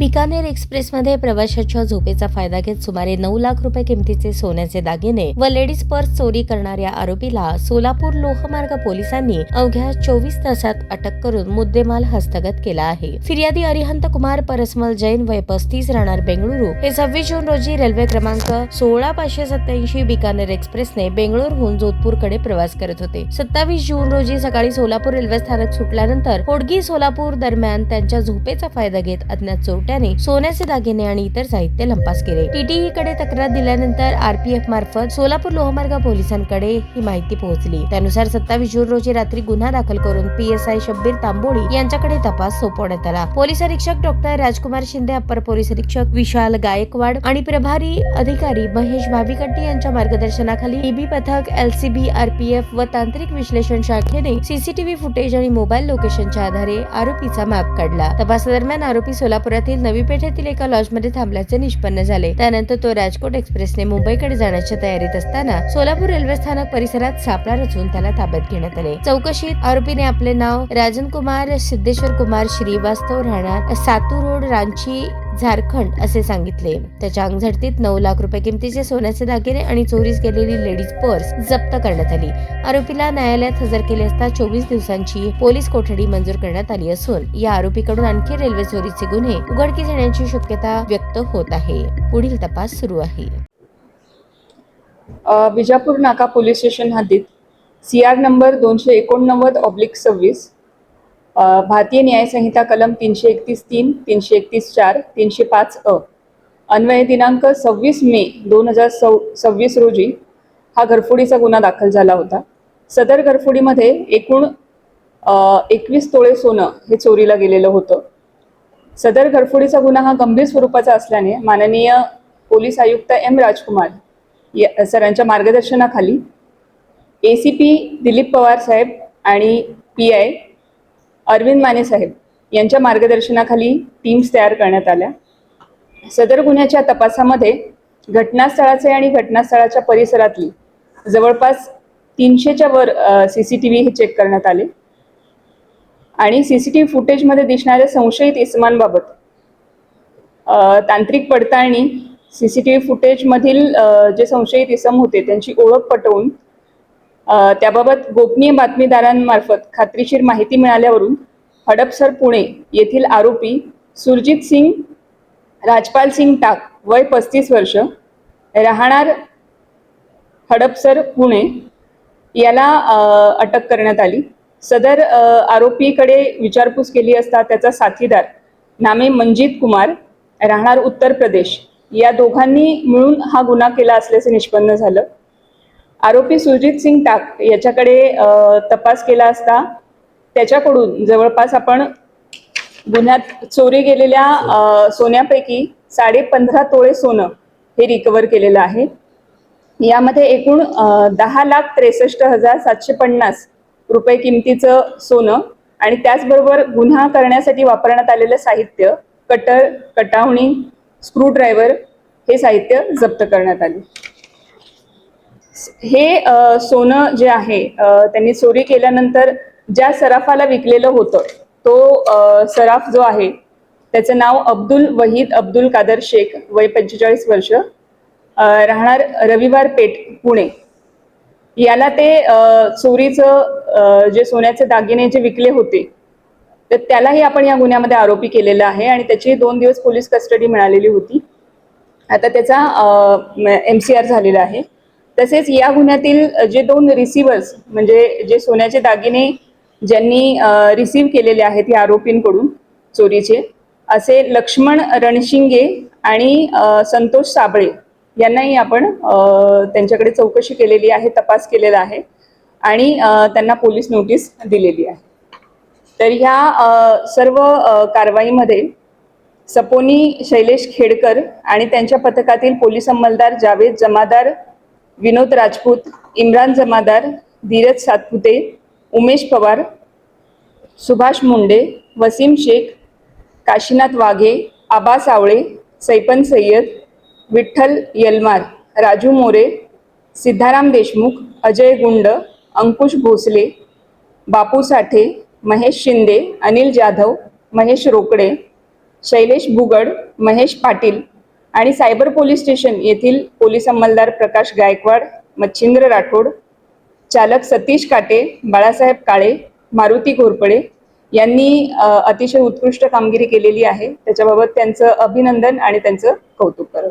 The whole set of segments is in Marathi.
बिकानेर एक्सप्रेसमध्ये प्रवाशाच्या झोपेचा फायदा घेत सुमारे 9 लाख रुपये किमतीचे सोन्याचे दागिने व लेडीज पर्स चोरी करणाऱ्या आरोपीला सोलापूर लोहमार्ग पोलिसांनी अवघ्या 24 तासात अटक करून मुद्देमाल हस्तगत केला आहे। फिर्यादी अरिहंत कुमार परसमल जैन वय 35 राहणार बेंगळुरू हे 26 जून रोजी रेल्वे क्रमांक 16587 बिकानेर एक्सप्रेसने बेंगळुरूहून जोधपूरकडे प्रवास करत होते। 27 जून रोजी सकाळी सोलापूर रेल्वे स्थानक सुटल्यानंतर होडगी सोलापूर दरम्यान त्यांच्या झोपेचा फायदा घेत अज्ञात चोरट्याने सोन्याचे दागिने आणि इतर साहित्य लंपास केले। टीटीई कडे तक्रार दिल्यानंतर आरपीएफ मार्फत सोलापूर लोहमार्ग पोलिसांकडे ही माहिती पोहोचली। त्यानुसार 27 जून रोजी रात्री गुन्हा दाखल करून पीएसआय शब्बीर तांबोळी यांच्याकडे तपास सोपवण्यात आला। पोलीस अधीक्षक डॉक्टर राजकुमार शिंदे, अप्पर पोलीस अधीक्षक विशाल गायकवाड आणि प्रभारी अधिकारी महेश भाविकट्टी यांच्या मार्गदर्शनाखाली ईबी पथक, एलसीबी, आरपीएफ व तांत्रिक विश्लेषण शाखेने सीसीटीव्ही फुटेज आणि मोबाईल लोकेशनच्या आधारे आरोपीचा माग काढला। तपासादरम्यान आरोपी सोलापुरातील नवी पेठेतील एका लॉजमध्ये थांबल्याचे निष्पन्न झाले। त्यानंतर तो राजकोट एक्सप्रेसने मुंबईकडे जाण्याच्या तयारीत असताना सोलापूर रेल्वे स्थानक परिसरात सापळा रचून त्याला ताब्यात घेण्यात आले। चौकशीत आरोपीने आपले नाव राजन कुमार सिद्धेश्वर कुमार श्रीवास्तव राहणार सातू रोड, रांची, झारखंड असे सांगितले। त्याच्या अंगझडतीत 9 लाख रुपये किमतीचे सोन्याचे दागिने आणि चोरीस गेलेली लेडीज पर्स जप्त करण्यात आली। आरोपीला न्यायालयात हजर केले असता 24 दिवसांची पोलीस कोठडी मंजूर करण्यात आली असून या आरोपीकडून आणखी रेल्वे चोरीचे गुन्हे उघडकीस येण्याची शक्यता व्यक्त होत आहे। पुढील तपास सुरू आहे। विजापूर नाका पोलीस स्टेशन हद्दीत CR नंबर 289/26 भारतीय न्याय संहिता कलम 331(3), 331(4), 305(अ) अन्वये दिनांक 26 मे 2026 रोजी हा घरफोडीचा गुन्हा दाखल झाला होता। सदर घरफोडीमध्ये एकूण 21 तोळे सोनं हे चोरीला गेलेलं होतं। सदर घरफोडीचा गुन्हा हा गंभीर स्वरूपाचा असल्याने माननीय पोलीस आयुक्त M. राजकुमार सरांच्या मार्गदर्शनाखाली ACP दिलीप पवार साहेब आणि PI अरविंद माने साहेब यांच्या मार्गदर्शनाखाली टीम्स तयार करण्यात आल्या। सदर गुन्ह्याच्या तपासामध्ये घटनास्थळाचे आणि घटनास्थळाच्या परिसरातली जवळपास 300च्या वर CCTV हे चेक करण्यात आले आणि CCTV फुटेजमध्ये दिसणाऱ्या संशयित इसमांबाबत तांत्रिक पडताळणी, CCTV फुटेजमधील जे संशयित इसम होते त्यांची ओळख पटवून त्याबाबत गोपनीय बातमीदारांमार्फत खात्रीशीर माहिती मिळाल्यावरून हडपसर पुणे येथील आरोपी सुरजित सिंग राजपाल सिंग टाक वय 35 वर्ष राहणार हडपसर पुणे याला अटक करण्यात आली। सदर आरोपीकडे विचारपूस केली असता त्याचा साथीदार नामे मंजित कुमार राहणार उत्तर प्रदेश या दोघांनी मिळून हा गुन्हा केला असल्याचे निष्पन्न झालं। आरोपी सुरजित सिंग टाक याच्याकडे तपास केला असता त्याच्याकडून जवळपास आपण गुन्ह्यात चोरी गेलेल्या सोन्यापैकी 15.5 तोळे सोनं हे रिकव्हर केलेलं आहे। यामध्ये एकूण 10,63,750 रुपये किमतीचं सोनं आणि त्याचबरोबर गुन्हा करण्यासाठी वापरण्यात आलेलं साहित्य, कटर, कटावणी, स्क्रूड्रायव्हर हे साहित्य जप्त करण्यात आले। हे सोनं जे आहे त्यांनी चोरी केल्यानंतर ज्या सराफाला विकलेलं होतं तो सराफ जो आहे त्याचं नाव अब्दुल वहीद अब्दुल कादर शेख वय 45 वर्ष राहणार रविवार पेठ पुणे याला ते चोरीचं जे सोन्याचे दागिने जे विकले होते तर त्यालाही आपण या गुन्ह्यामध्ये आरोपी केलेला आहे आणि त्याची 2 दिवस पोलीस कस्टडी मिळालेली होती। आता त्याचा MCR झालेला आहे। तसेच या गुन्ह्यातील जे 2 रिसिव्हर्स म्हणजे जे सोन्याचे दागिने ज्यांनी रिसीव्ह केलेले आहेत या आरोपींकडून चोरीचे असे लक्ष्मण रणशिंगे आणि संतोष साबळे यांनाही आपण त्यांच्याकडे चौकशी केलेली आहे, तपास केलेला आहे आणि त्यांना पोलीस नोटीस दिलेली आहे। तर ह्या सर्व कारवाईमध्ये सपोनी शैलेश खेडकर आणि त्यांच्या पथकातील पोलीस अंमलदार जावेद जमादार, विनोद राजपूत, इम्रान जमादार, धीरज सातपुते, उमेश पवार, सुभाष मुंडे, वसीम शेख, काशीनाथ वाघे, आबा सावळे, सैपन सय्यद, विठ्ठल यलमार, राजू मोरे, सिद्धाराम देशमुख, अजय गुंड, अंकुश भोसले, बापू साठे, महेश शिंदे, अनिल जाधव, महेश रोकडे, शैलेश बुगड, महेश पाटील आणि सायबर पोलीस स्टेशन येथील पोलीस अंमलदार प्रकाश गायकवाड, मच्छिंद्र राठोड, चालक सतीश काटे, बाळासाहेब काळे, मारुती घोरपडे यांनी अतिशय उत्कृष्ट कामगिरी केलेली आहे. त्याच्याबाबत त्यांचं अभिनंदन आणि त्यांचं कौतुक करत.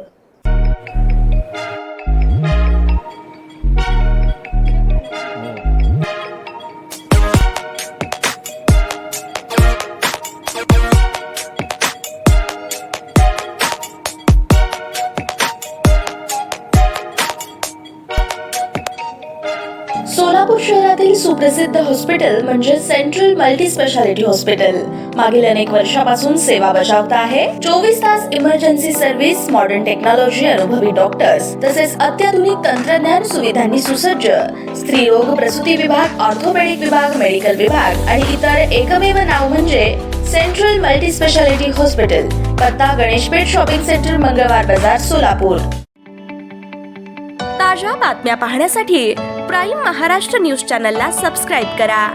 सोलापूर शहरातील सुप्रसिद्ध हॉस्पिटल म्हणजे सेंट्रल मल्टी स्पेशालिटी हॉस्पिटल मागील अनेक वर्षापासून सेवा बजावत आहे. 24 तास इमर्जन्सी सर्व्हिस, मॉडर्न टेक्नॉलॉजी, अनुभवी डॉक्टर्स तसेच अत्याधुनिक तंत्रज्ञान सुविधांनी सुसज्ज स्त्रीरोग प्रसूती विभाग, ऑर्थोपेडिक विभाग, मेडिकल विभाग आणि इतर एकमेव नाव म्हणजे सेंट्रल मल्टी स्पेशालिटी हॉस्पिटल. पत्ता गणेशपेठ शॉपिंग सेंटर, मंगळवार बाजार, सोलापूर. ताज्या बातम्या पाहण्यासाठी प्राईम महाराष्ट्र न्यूज चॅनलला सबस्क्राईब करा.